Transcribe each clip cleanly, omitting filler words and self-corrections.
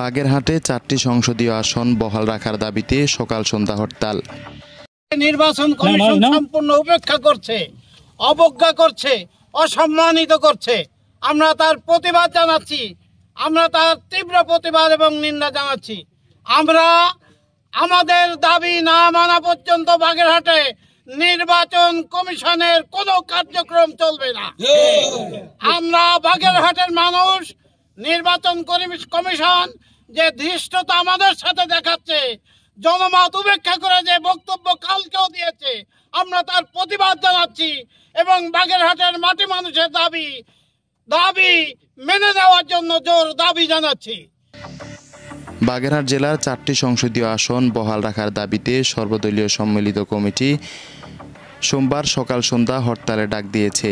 বাগেরহাটে 4টি সংসদীয় আসন বহাল রাখার দাবিতে সকাল সন্ধ্যা হরতাল। নির্বাচন কমিশন সম্পূর্ণ উপেক্ষা করছে, অবজ্ঞা করছে, অসম্মানিত করছে। আমরা তার প্রতিবাদ জানাচ্ছি, আমরা তার তীব্র প্রতিবাদ এবং নিন্দা জানাচ্ছি। আমরা আমাদের দাবি না মানা পর্যন্ত বাগেরহাটে নির্বাচন কমিশনের কোনো কার্যক্রম চলবে না। আমরা বাগেরহাটের মানুষ নির্বাচন কমিশন যে ধৃষ্টতা আমাদের সাথে দেখাচ্ছে, জনমত উপেক্ষা করে যে বক্তব্য কালকেও দিয়েছে, আমরা তার প্রতিবাদ জানাচ্ছি এবং বাগেরহাটের মাটি মানুষের দাবি মেনে নেওয়ার জন্য জোর দাবি জানাচ্ছি। বাগেরহাট জেলার 4টি সংসদীয় আসন বহাল রাখার দাবিতে সর্বদলীয় সম্মিলিত কমিটি সোমবার সকাল সন্ধ্যা হরতালে ডাক দিয়েছে।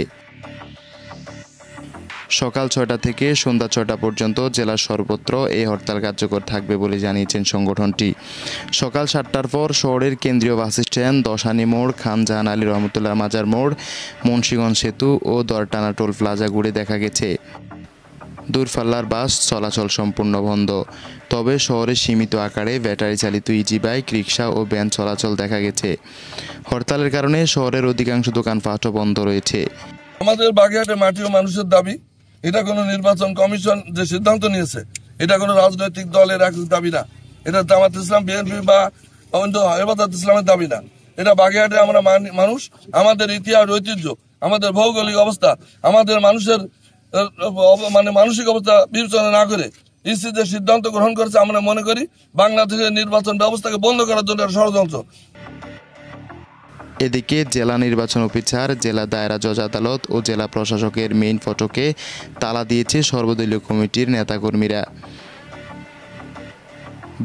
সকাল 6টা থেকে সন্ধ্যা 6টা পর্যন্ত জেলার সর্বত্র এই হরতাল কার্যকর থাকবে বলে জানিয়েছেন সংগঠনটি। সকাল 7টার পর শহরের কেন্দ্রীয় বাস স্ট্যান্ড, দশানী মোড়, খান জাহান আলী রহমতুল্লাহ মাজার মোড়, মুন্সিগঞ্জ সেতু ও দরটানা টোল প্লাজা ঘুরে দেখা গেছে দূরপাল্লার বাস চলাচল সম্পূর্ণ বন্ধ। তবে শহরে সীমিত আকারে ব্যাটারি চালিত ইজি বাইক, রিক্সা ও ভ্যান চলাচল দেখা গেছে। হরতালের কারণে শহরের অধিকাংশ দোকানপাটও বন্ধ রয়েছে। আমাদের বাগেরহাটের মাটি ও মানুষের দাবি, এটা কোনো নির্বাচন কমিশন যে সিদ্ধান্ত নিয়েছে এটা কোনো রাজনৈতিক দলের এক দাবি না, এটা জামাত ইসলাম, বিএনপি বা হেফাজত ইসলামের দাবি না। এটা বাগেরহাটে আমরা মানুষ, আমাদের ইতিহাস, ঐতিহ্য, আমাদের ভৌগোলিক অবস্থা, আমাদের মানুষের মানসিক অবস্থা বিবেচনা না করে ইসি যে সিদ্ধান্ত গ্রহণ করেছে, আমরা মনে করি বাংলাদেশের নির্বাচন ব্যবস্থাকে বন্ধ করার জন্য একটা ষড়যন্ত্র। এদিকে জেলা নির্বাচন অফিসার, জেলা দায়রা জজ আদালত ও জেলা প্রশাসকের মেইন ফটকে তালা দিয়েছে সর্বদলীয় কমিটির নেতাকর্মীরা।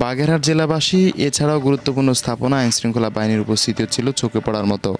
বাগেরহাট জেলাবাসী এছাড়াও গুরুত্বপূর্ণ স্থাপনা আইনশৃঙ্খলা বাহিনীর উপস্থিতিও ছিল চোখে পড়ার মতো।